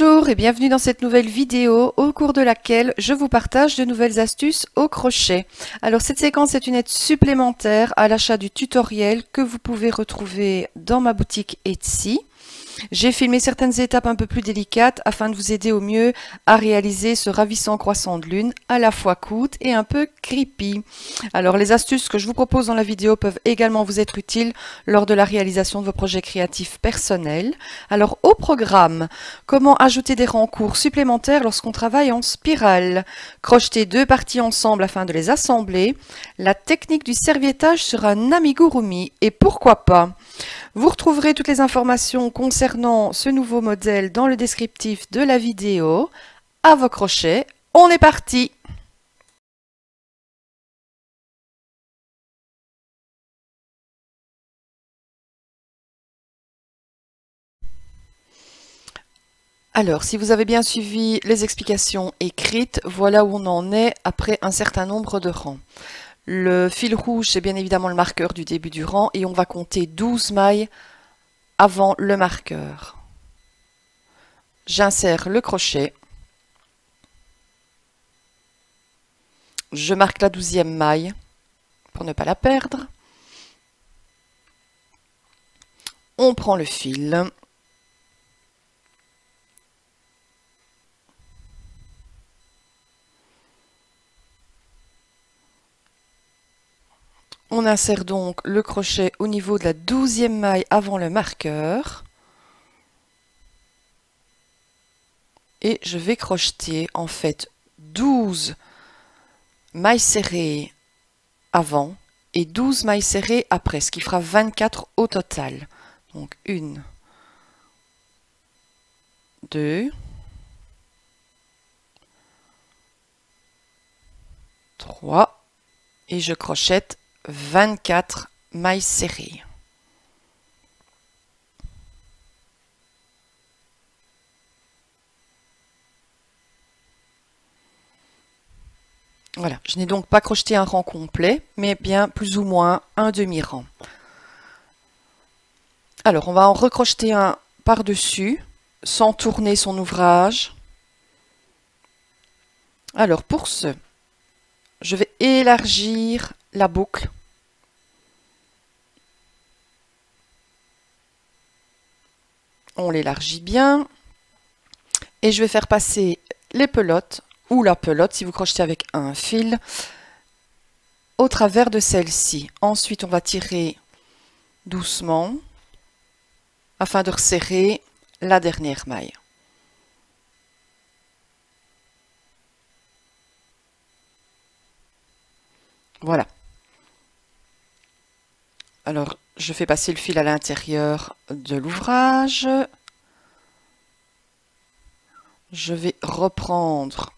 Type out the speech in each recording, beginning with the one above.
Bonjour et bienvenue dans cette nouvelle vidéo au cours de laquelle je vous partage de nouvelles astuces au crochet. Alors cette séquence est une aide supplémentaire à l'achat du tutoriel que vous pouvez retrouver dans ma boutique Etsy. J'ai filmé certaines étapes un peu plus délicates afin de vous aider au mieux à réaliser ce ravissant croissant de lune à la fois cute et un peu creepy. Alors les astuces que je vous propose dans la vidéo peuvent également vous être utiles lors de la réalisation de vos projets créatifs personnels. Alors au programme, comment ajouter des rangs courts supplémentaires lorsqu'on travaille en spirale, crocheter deux parties ensemble afin de les assembler, la technique du serviettage sur un amigurumi et pourquoi pas. Vous retrouverez toutes les informations concernant ce nouveau modèle dans le descriptif de la vidéo. À vos crochets, on est parti! Alors, si vous avez bien suivi les explications écrites, voilà où on en est après un certain nombre de rangs. Le fil rouge, c'est bien évidemment le marqueur du début du rang et on va compter 12 mailles avant le marqueur. J'insère le crochet. Je marque la 12e maille pour ne pas la perdre. On prend le fil. On insère donc le crochet au niveau de la 12e maille avant le marqueur. Et je vais crocheter en fait 12 mailles serrées avant et 12 mailles serrées après, ce qui fera 24 au total. Donc 1, 2, 3 et je crochette 24 mailles serrées. Voilà, je n'ai donc pas crocheté un rang complet, mais bien plus ou moins un demi-rang. Alors, on va en recrocheter un par-dessus, sans tourner son ouvrage. Alors, pour ce, je vais élargir la boucle. On l'élargit bien. Et je vais faire passer les pelotes, ou la pelote, si vous crochetez avec un fil, au travers de celle-ci. Ensuite, on va tirer doucement, afin de resserrer la dernière maille. Voilà. Alors, je fais passer le fil à l'intérieur de l'ouvrage. Je vais reprendre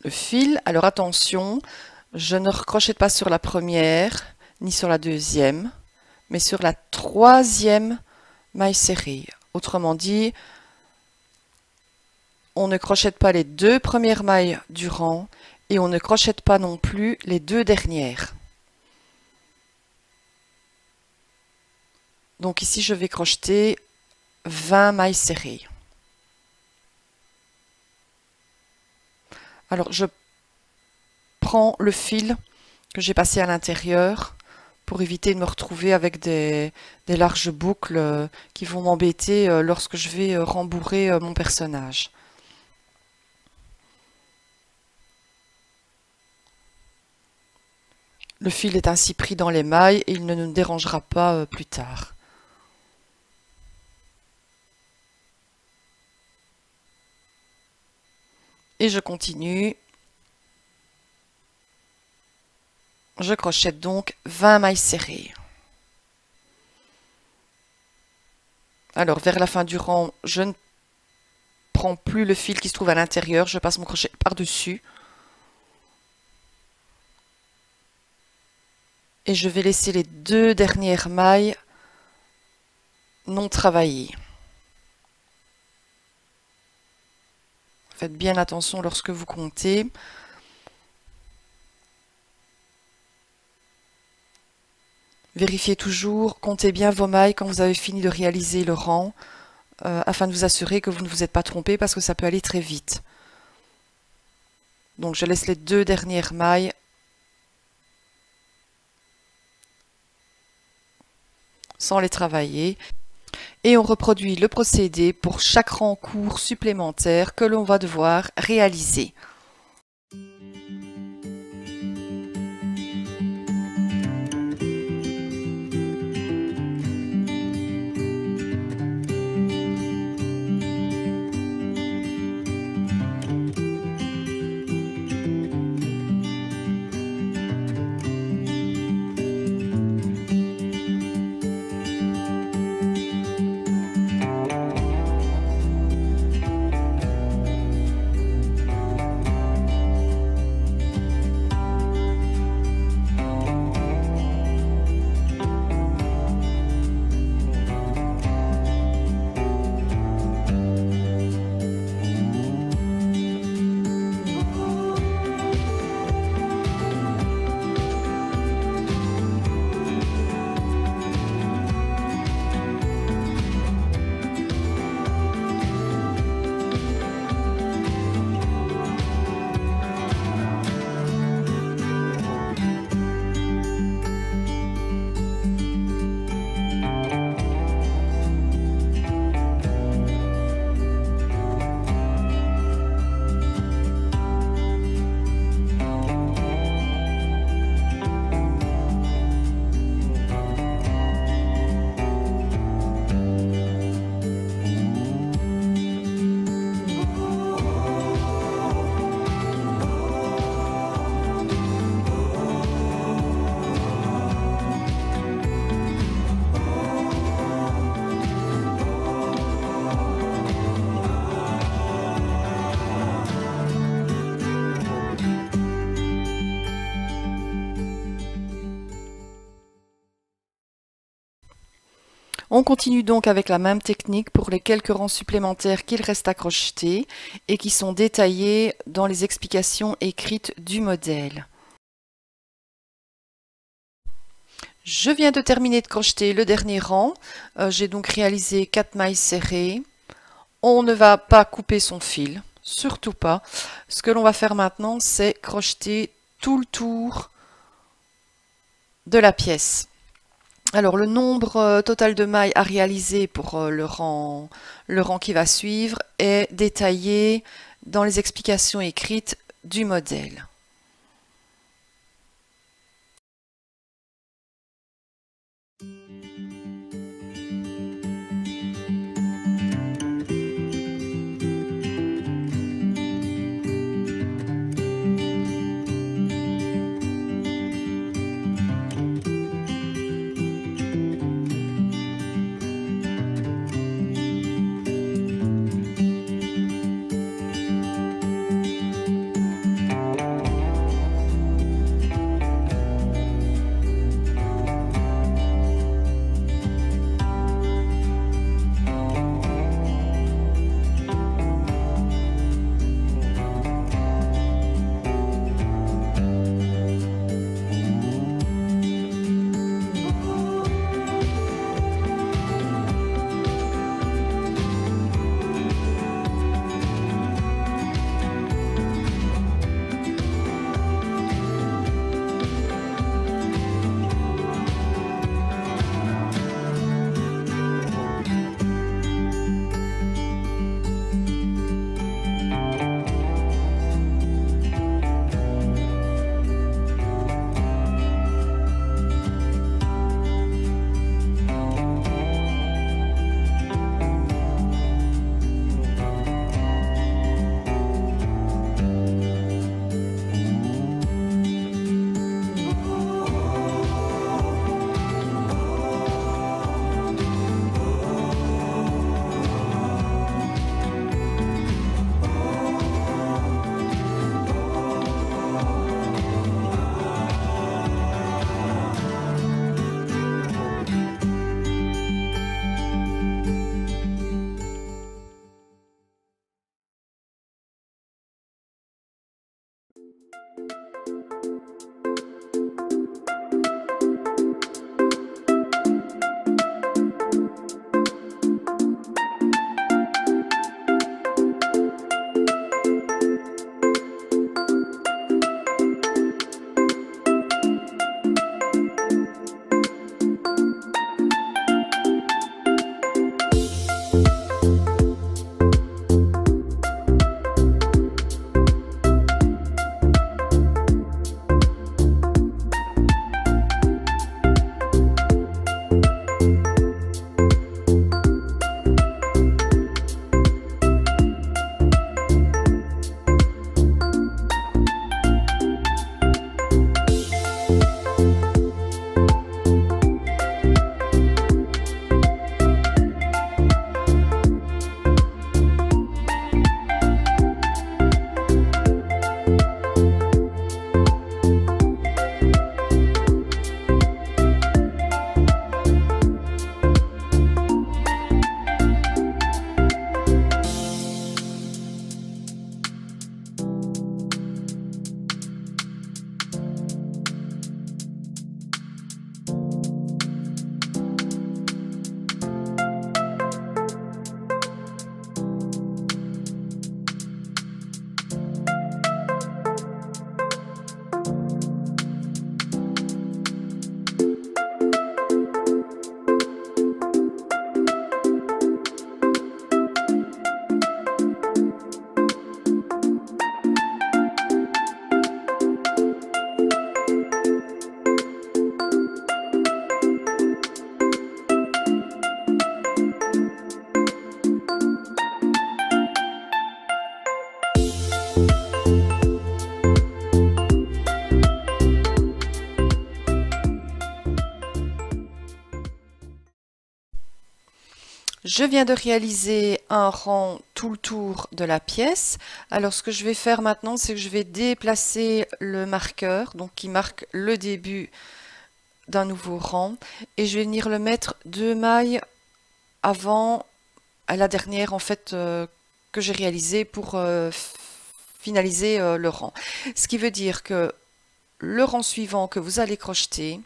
le fil. Alors attention, je ne recrochette pas sur la première, ni sur la deuxième, mais sur la troisième maille serrée. Autrement dit, on ne crochette pas les deux premières mailles du rang et on ne crochette pas non plus les deux dernières. Donc ici, je vais crocheter 20 mailles serrées. Alors, je prends le fil que j'ai passé à l'intérieur pour éviter de me retrouver avec des larges boucles qui vont m'embêter lorsque je vais rembourrer mon personnage. Le fil est ainsi pris dans les mailles et il ne nous dérangera pas plus tard. Et je continue. Je crochette donc 20 mailles serrées. Alors, vers la fin du rang, je ne prends plus le fil qui se trouve à l'intérieur. Je passe mon crochet par-dessus. Et je vais laisser les deux dernières mailles non travaillées. Faites bien attention lorsque vous comptez. Vérifiez toujours, comptez bien vos mailles quand vous avez fini de réaliser le rang. afin de vous assurer que vous ne vous êtes pas trompé parce que ça peut aller très vite. Donc je laisse les 2 dernières mailles sans les travailler. Et on reproduit le procédé pour chaque rang court supplémentaire que l'on va devoir réaliser. On continue donc avec la même technique pour les quelques rangs supplémentaires qu'il reste à crocheter et qui sont détaillés dans les explications écrites du modèle. Je viens de terminer de crocheter le dernier rang. J'ai donc réalisé 4 mailles serrées. On ne va pas couper son fil, surtout pas. Ce que l'on va faire maintenant, c'est crocheter tout le tour de la pièce. Alors le nombre total de mailles à réaliser pour le rang qui va suivre est détaillé dans les explications écrites du modèle. Je viens de réaliser un rang tout le tour de la pièce. Alors ce que je vais faire maintenant, c'est que je vais déplacer le marqueur, donc qui marque le début d'un nouveau rang, et je vais venir le mettre 2 mailles avant à la dernière en fait que j'ai réalisé pour finaliser le rang. Ce qui veut dire que le rang suivant que vous allez crocheter,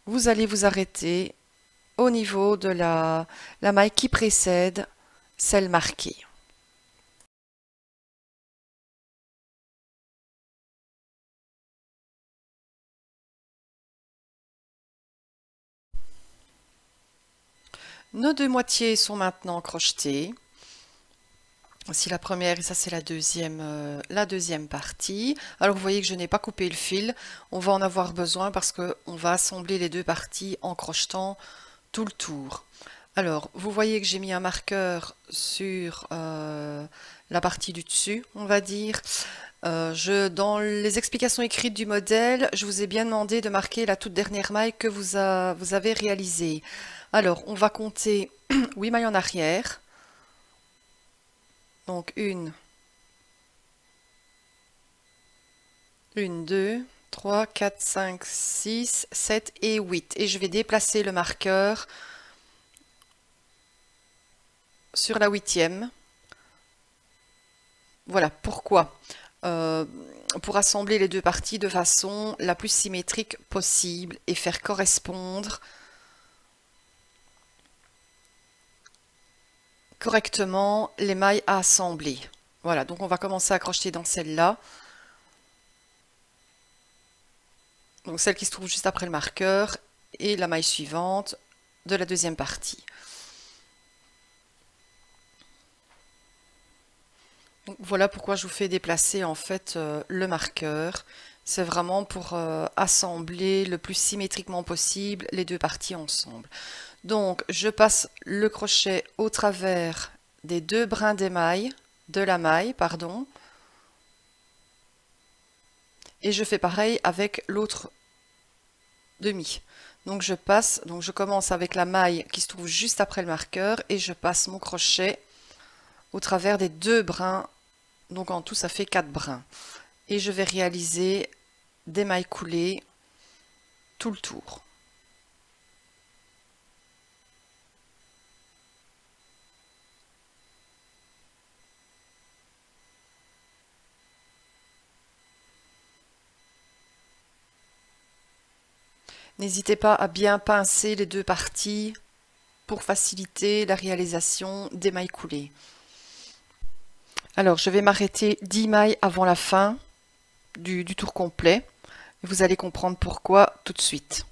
vous allez vous arrêter au niveau de la maille qui précède celle marquée. Nos 2 moitiés sont maintenant crochetées. Voici la première et ça c'est la deuxième partie. Alors vous voyez que je n'ai pas coupé le fil. On va en avoir besoin parce qu'on va assembler les 2 parties en crochetant tout le tour. Alors vous voyez que j'ai mis un marqueur sur la partie du dessus, on va dire. Dans les explications écrites du modèle, je vous ai bien demandé de marquer la toute dernière maille que vous avez réalisée. Alors on va compter 8 mailles en arrière. Donc 1, 2, 3, 4, 5, 6, 7 et 8. Et je vais déplacer le marqueur sur la 8e. Voilà, pourquoi? Pour assembler les 2 parties de façon la plus symétrique possible et faire correspondre correctement les mailles à assembler. Voilà, donc on va commencer à crocheter dans celle-là. Donc celle qui se trouve juste après le marqueur et la maille suivante de la deuxième partie. Donc voilà pourquoi je vous fais déplacer en fait le marqueur. C'est vraiment pour assembler le plus symétriquement possible les 2 parties ensemble. Donc je passe le crochet au travers des 2 brins d'émail, de la maille, pardon. Et je fais pareil avec l'autre demi. Donc je commence avec la maille qui se trouve juste après le marqueur et je passe mon crochet au travers des 2 brins. Donc en tout ça fait 4 brins. Et je vais réaliser des mailles coulées tout le tour. N'hésitez pas à bien pincer les 2 parties pour faciliter la réalisation des mailles coulées. Alors je vais m'arrêter 10 mailles avant la fin du tour complet. Vous allez comprendre pourquoi tout de suite.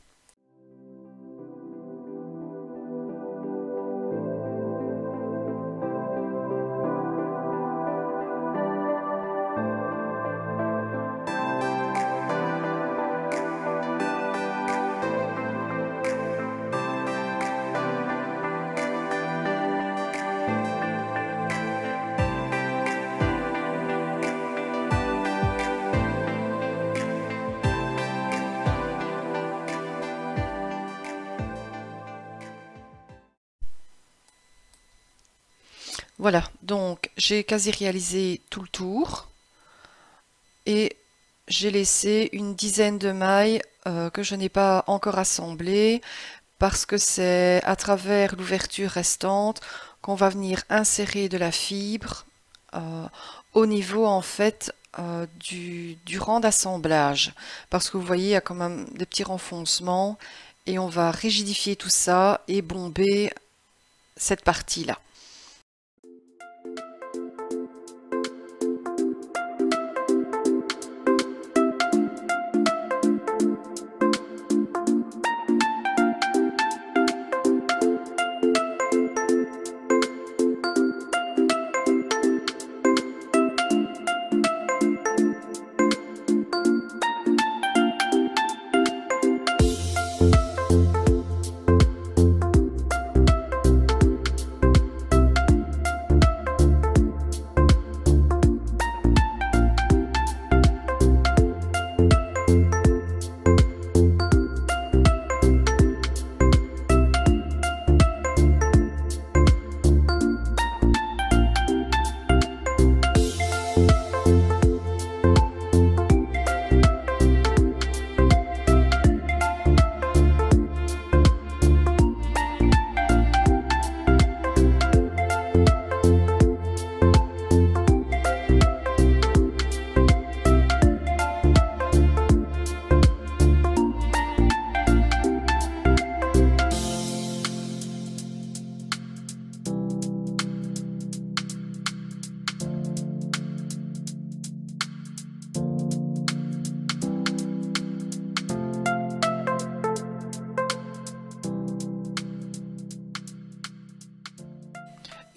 Voilà, donc j'ai quasi réalisé tout le tour et j'ai laissé une dizaine de mailles que je n'ai pas encore assemblées parce que c'est à travers l'ouverture restante qu'on va venir insérer de la fibre au niveau en fait du rang d'assemblage, parce que vous voyez il y a quand même des petits renfoncements et on va rigidifier tout ça et bomber cette partie-là.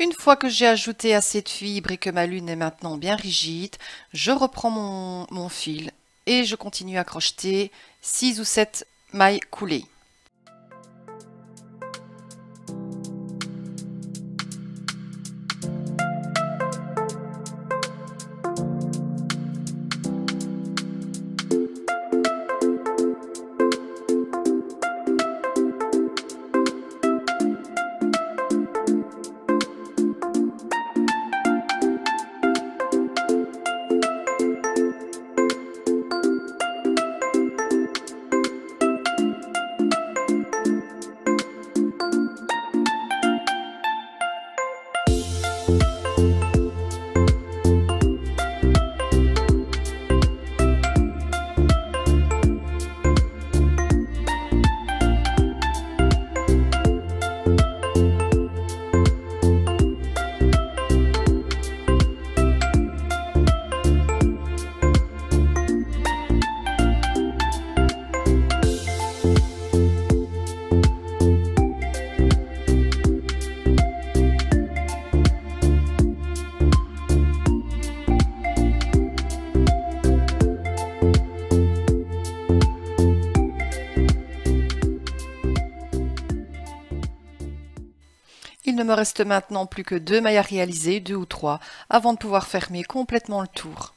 Une fois que j'ai ajouté assez de fibres et que ma lune est maintenant bien rigide, je reprends mon fil et je continue à crocheter 6 ou 7 mailles coulées. Il ne me reste maintenant plus que 2 mailles à réaliser, 2 ou 3, avant de pouvoir fermer complètement le tour.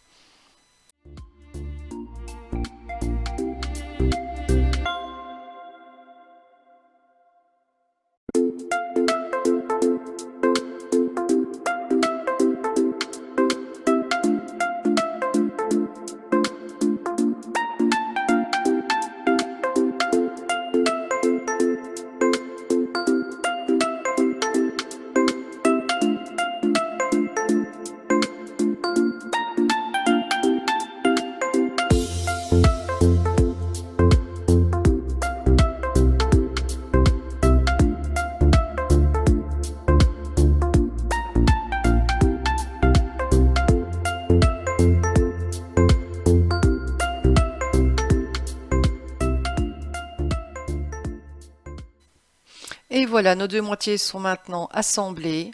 Et voilà, nos deux moitiés sont maintenant assemblées.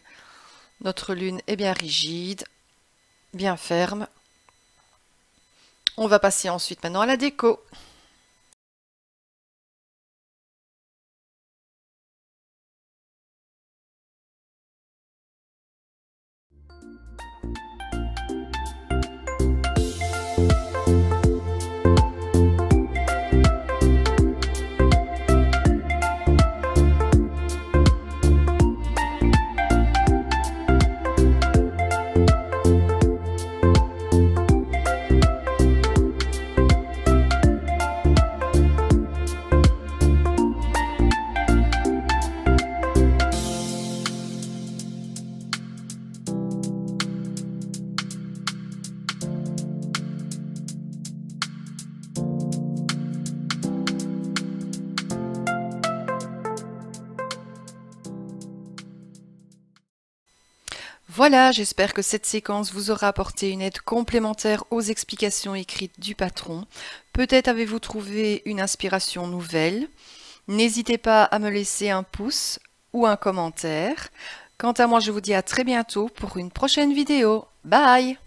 Notre lune est bien rigide, bien ferme. On va passer ensuite maintenant à la déco. Voilà, j'espère que cette séquence vous aura apporté une aide complémentaire aux explications écrites du patron. Peut-être avez-vous trouvé une inspiration nouvelle. N'hésitez pas à me laisser un pouce ou un commentaire. Quant à moi, je vous dis à très bientôt pour une prochaine vidéo. Bye!